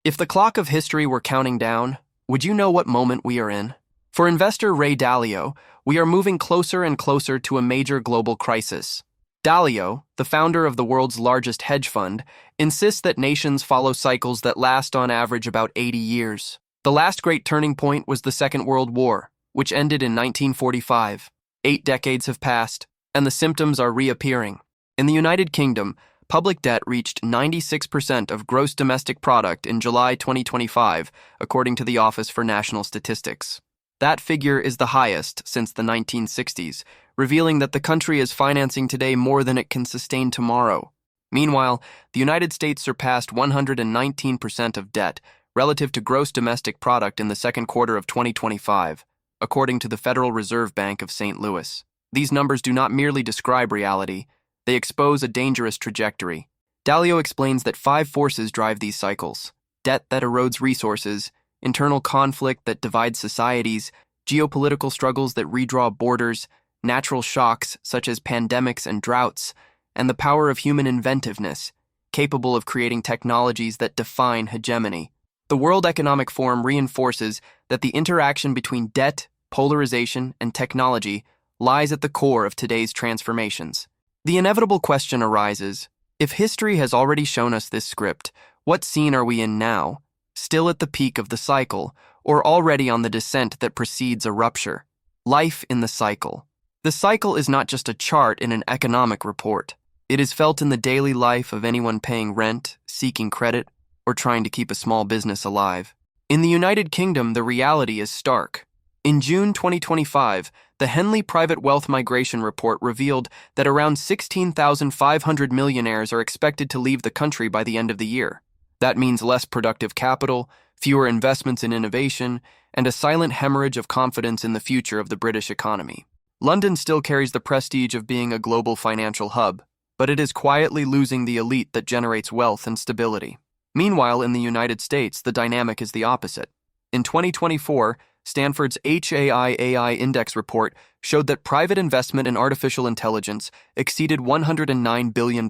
If the clock of history were counting down, would you know what moment we are in? For investor Ray Dalio, we are moving closer and closer to a major global crisis. Dalio, the founder of the world's largest hedge fund, insists that nations follow cycles that last on average about 80 years. The last great turning point was the Second World War, which ended in 1945. 8 decades have passed, and the symptoms are reappearing. In the United Kingdom, public debt reached 96% of gross domestic product in July 2025, according to the Office for National Statistics. That figure is the highest since the 1960s, revealing that the country is financing today more than it can sustain tomorrow. Meanwhile, the United States surpassed 119% of debt relative to gross domestic product in the second quarter of 2025, according to the Federal Reserve Bank of St. Louis. These numbers do not merely describe reality, they expose a dangerous trajectory. Dalio explains that 5 forces drive these cycles: debt that erodes resources, internal conflict that divides societies, geopolitical struggles that redraw borders, natural shocks such as pandemics and droughts, and the power of human inventiveness, capable of creating technologies that define hegemony. The World Economic Forum reinforces that the interaction between debt, polarization, and technology lies at the core of today's transformations. The inevitable question arises: if history has already shown us this script, what scene are we in now? Still at the peak of the cycle, or already on the descent that precedes a rupture? Life in the cycle. The cycle is not just a chart in an economic report. It is felt in the daily life of anyone paying rent, seeking credit, or trying to keep a small business alive. In the United Kingdom, the reality is stark. In June 2025, the Henley Private Wealth Migration Report revealed that around 16,500 millionaires are expected to leave the country by the end of the year. That means less productive capital, fewer investments in innovation, and a silent hemorrhage of confidence in the future of the British economy. London still carries the prestige of being a global financial hub, but it is quietly losing the elite that generates wealth and stability. Meanwhile, in the United States, the dynamic is the opposite. In 2024, Stanford's HAI-AI Index report showed that private investment in artificial intelligence exceeded $109 billion,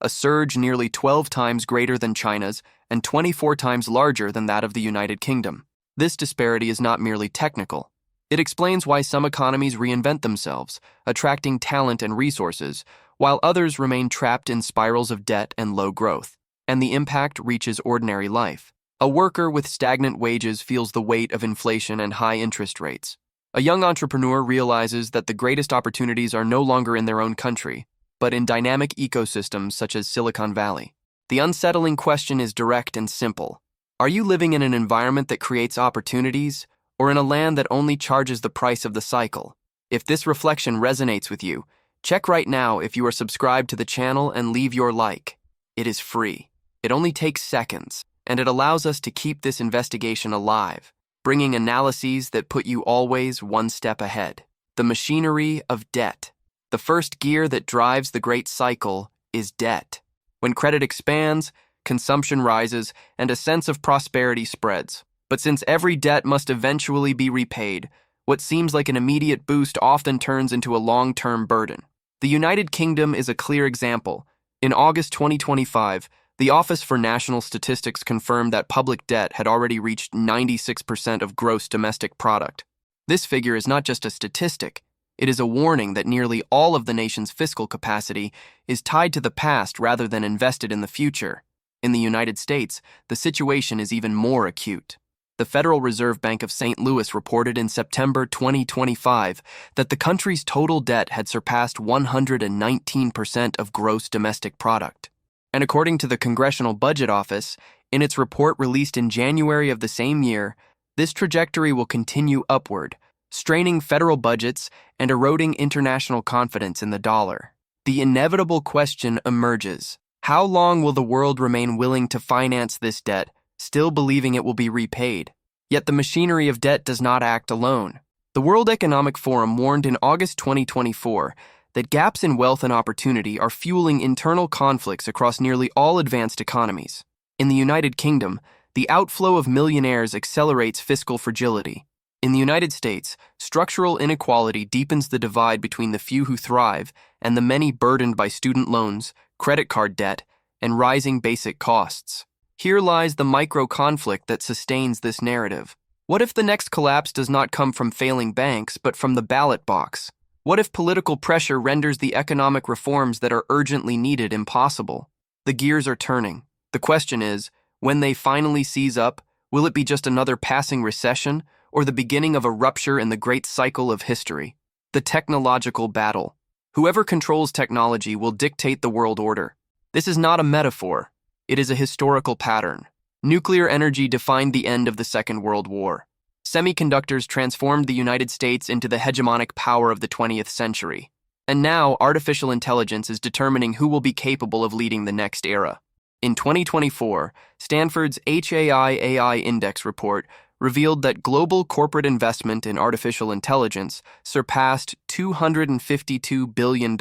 a surge nearly 12 times greater than China's and 24 times larger than that of the United Kingdom. This disparity is not merely technical. It explains why some economies reinvent themselves, attracting talent and resources, while others remain trapped in spirals of debt and low growth. And the impact reaches ordinary life. A worker with stagnant wages feels the weight of inflation and high interest rates. A young entrepreneur realizes that the greatest opportunities are no longer in their own country, but in dynamic ecosystems such as Silicon Valley. The unsettling question is direct and simple. Are you living in an environment that creates opportunities, or in a land that only charges the price of the cycle? If this reflection resonates with you, check right now if you are subscribed to the channel and leave your like. It is free. It only takes seconds, and it allows us to keep this investigation alive, bringing analyses that put you always one step ahead. The machinery of debt. The first gear that drives the great cycle is debt. When credit expands, consumption rises, and a sense of prosperity spreads. But since every debt must eventually be repaid, what seems like an immediate boost often turns into a long-term burden. The United Kingdom is a clear example. In August 2025, the Office for National Statistics confirmed that public debt had already reached 96% of gross domestic product. This figure is not just a statistic. It is a warning that nearly all of the nation's fiscal capacity is tied to the past rather than invested in the future. In the United States, the situation is even more acute. The Federal Reserve Bank of St. Louis reported in September 2025 that the country's total debt had surpassed 119% of gross domestic product. And according to the Congressional Budget Office, in its report released in January of the same year, this trajectory will continue upward, straining federal budgets and eroding international confidence in the dollar. The inevitable question emerges: how long will the world remain willing to finance this debt, still believing it will be repaid? Yet the machinery of debt does not act alone. The World Economic Forum warned in August 2024 that gaps in wealth and opportunity are fueling internal conflicts across nearly all advanced economies. In the United Kingdom, the outflow of millionaires accelerates fiscal fragility. In the United States, structural inequality deepens the divide between the few who thrive and the many burdened by student loans, credit card debt, and rising basic costs. Here lies the micro-conflict that sustains this narrative. What if the next collapse does not come from failing banks, but from the ballot box? What if political pressure renders the economic reforms that are urgently needed impossible? The gears are turning. The question is, when they finally seize up, will it be just another passing recession, or the beginning of a rupture in the great cycle of history? The technological battle. Whoever controls technology will dictate the world order. This is not a metaphor. It is a historical pattern. Nuclear energy defined the end of the Second World War. Semiconductors transformed the United States into the hegemonic power of the 20th century. And now, artificial intelligence is determining who will be capable of leading the next era. In 2024, Stanford's HAI-AI Index report revealed that global corporate investment in artificial intelligence surpassed $252 billion,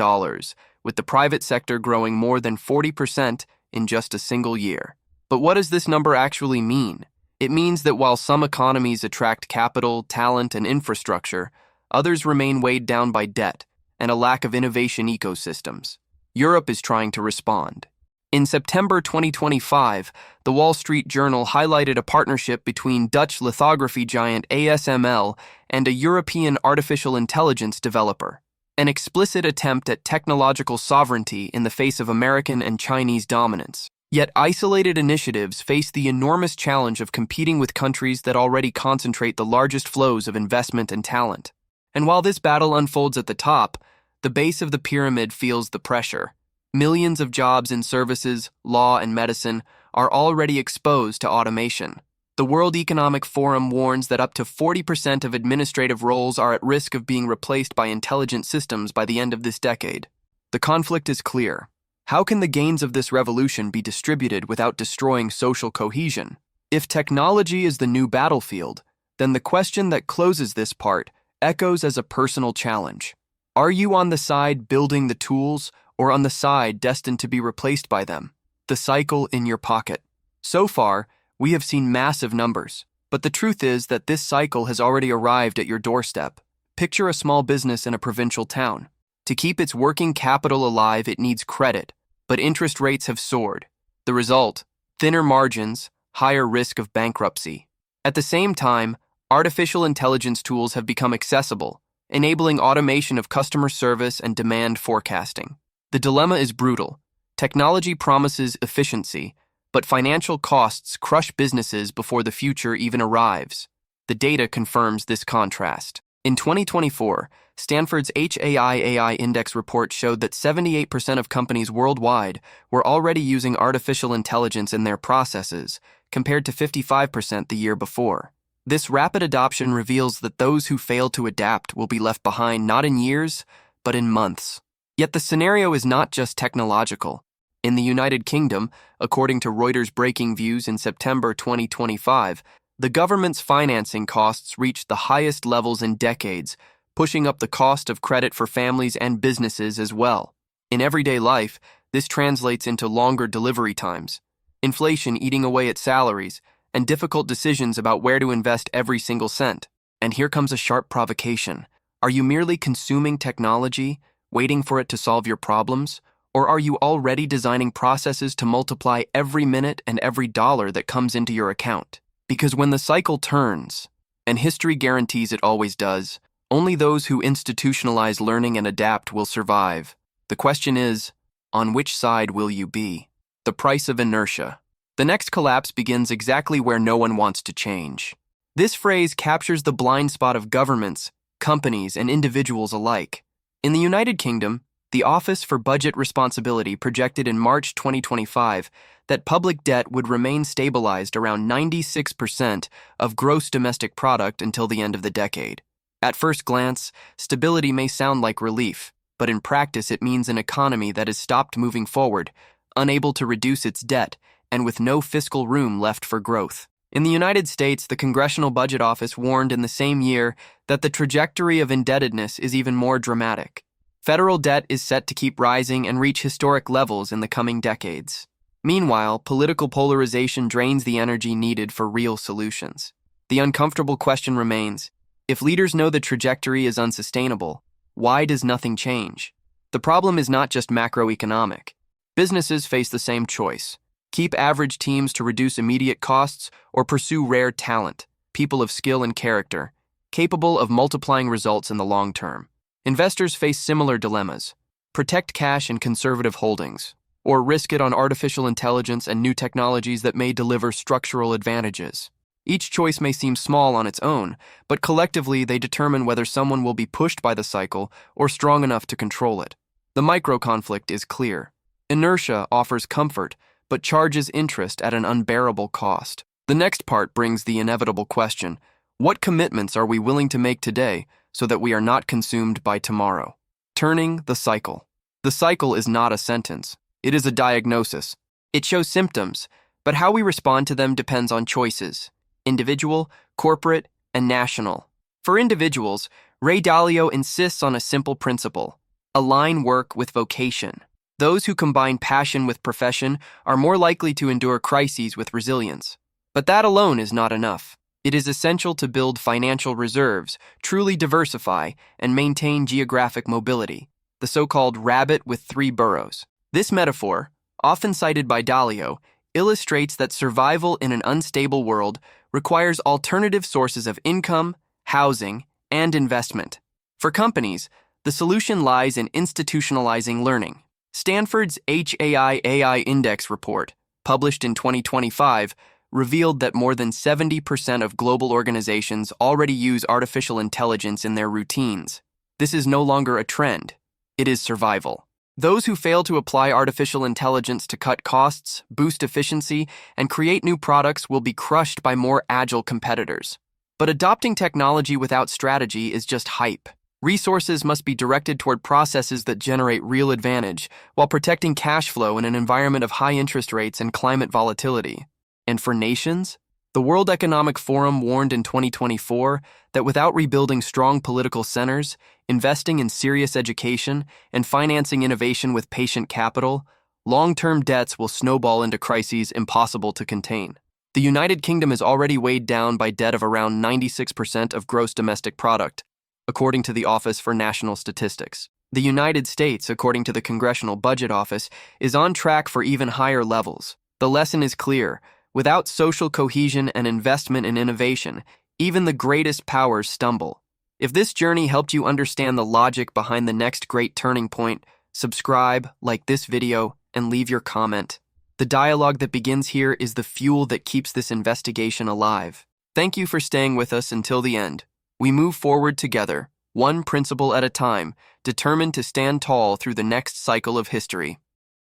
with the private sector growing more than 40% in just a single year. But what does this number actually mean? It means that while some economies attract capital, talent, and infrastructure, others remain weighed down by debt and a lack of innovation ecosystems. Europe is trying to respond. In September 2025, the Wall Street Journal highlighted a partnership between Dutch lithography giant ASML and a European artificial intelligence developer, an explicit attempt at technological sovereignty in the face of American and Chinese dominance. Yet isolated initiatives face the enormous challenge of competing with countries that already concentrate the largest flows of investment and talent. And while this battle unfolds at the top, the base of the pyramid feels the pressure. Millions of jobs in services, law, and medicine are already exposed to automation. The World Economic Forum warns that up to 40% of administrative roles are at risk of being replaced by intelligent systems by the end of this decade. The conflict is clear. How can the gains of this revolution be distributed without destroying social cohesion? If technology is the new battlefield, then the question that closes this part echoes as a personal challenge. Are you on the side building the tools, or on the side destined to be replaced by them? The cycle in your pocket. So far, we have seen massive numbers, but the truth is that this cycle has already arrived at your doorstep. Picture a small business in a provincial town. To keep its working capital alive, it needs credit, but interest rates have soared. The result: thinner margins, higher risk of bankruptcy. At the same time, artificial intelligence tools have become accessible, enabling automation of customer service and demand forecasting. The dilemma is brutal. Technology promises efficiency, but financial costs crush businesses before the future even arrives. The data confirms this contrast. In 2024, Stanford's HAI-AI Index report showed that 78% of companies worldwide were already using artificial intelligence in their processes, compared to 55% the year before. This rapid adoption reveals that those who fail to adapt will be left behind not in years, but in months. Yet the scenario is not just technological. In the United Kingdom, according to Reuters' Breaking Views in September 2025, the government's financing costs reached the highest levels in decades, pushing up the cost of credit for families and businesses as well. In everyday life, this translates into longer delivery times, inflation eating away at salaries, and difficult decisions about where to invest every single cent. And here comes a sharp provocation. Are you merely consuming technology, waiting for it to solve your problems? Or are you already designing processes to multiply every minute and every dollar that comes into your account? Because when the cycle turns, and history guarantees it always does, only those who institutionalize learning and adapt will survive. The question is, on which side will you be? The price of inertia. The next collapse begins exactly where no one wants to change. This phrase captures the blind spot of governments, companies, and individuals alike. In the United Kingdom, the Office for Budget Responsibility projected in March 2025 that public debt would remain stabilized around 96% of gross domestic product until the end of the decade. At first glance, stability may sound like relief, but in practice it means an economy that has stopped moving forward, unable to reduce its debt, and with no fiscal room left for growth. In the United States, the Congressional Budget Office warned in the same year that the trajectory of indebtedness is even more dramatic. Federal debt is set to keep rising and reach historic levels in the coming decades. Meanwhile, political polarization drains the energy needed for real solutions. The uncomfortable question remains: if leaders know the trajectory is unsustainable, why does nothing change? The problem is not just macroeconomic. Businesses face the same choice: Keep average teams to reduce immediate costs or pursue rare talent, people of skill and character, capable of multiplying results in the long term. Investors face similar dilemmas. Protect cash and conservative holdings, or risk it on artificial intelligence and new technologies that may deliver structural advantages. Each choice may seem small on its own, but collectively they determine whether someone will be pushed by the cycle or strong enough to control it. The micro-conflict is clear. Inertia offers comfort, but charges interest at an unbearable cost. The next part brings the inevitable question: what commitments are we willing to make today so that we are not consumed by tomorrow? Turning the cycle. The cycle is not a sentence. It is a diagnosis. It shows symptoms, but how we respond to them depends on choices: individual, corporate, and national. For individuals, Ray Dalio insists on a simple principle: align work with vocation. Those who combine passion with profession are more likely to endure crises with resilience. But that alone is not enough. It is essential to build financial reserves, truly diversify, and maintain geographic mobility, the so-called rabbit with three burrows. This metaphor, often cited by Dalio, illustrates that survival in an unstable world requires alternative sources of income, housing, and investment. For companies, the solution lies in institutionalizing learning. Stanford's AI Index report, published in 2025, revealed that more than 70% of global organizations already use artificial intelligence in their routines. This is no longer a trend. It is survival. Those who fail to apply artificial intelligence to cut costs, boost efficiency, and create new products will be crushed by more agile competitors. But adopting technology without strategy is just hype. Resources must be directed toward processes that generate real advantage, while protecting cash flow in an environment of high interest rates and climate volatility. And for nations, the World Economic Forum warned in 2024 that without rebuilding strong political centers, investing in serious education, and financing innovation with patient capital, long-term debts will snowball into crises impossible to contain. The United Kingdom is already weighed down by debt of around 96% of gross domestic product, according to the Office for National Statistics. The United States, according to the Congressional Budget Office, is on track for even higher levels. The lesson is clear. Without social cohesion and investment in innovation, even the greatest powers stumble. If this journey helped you understand the logic behind the next great turning point, subscribe, like this video, and leave your comment. The dialogue that begins here is the fuel that keeps this investigation alive. Thank you for staying with us until the end. We move forward together, one principle at a time, determined to stand tall through the next cycle of history.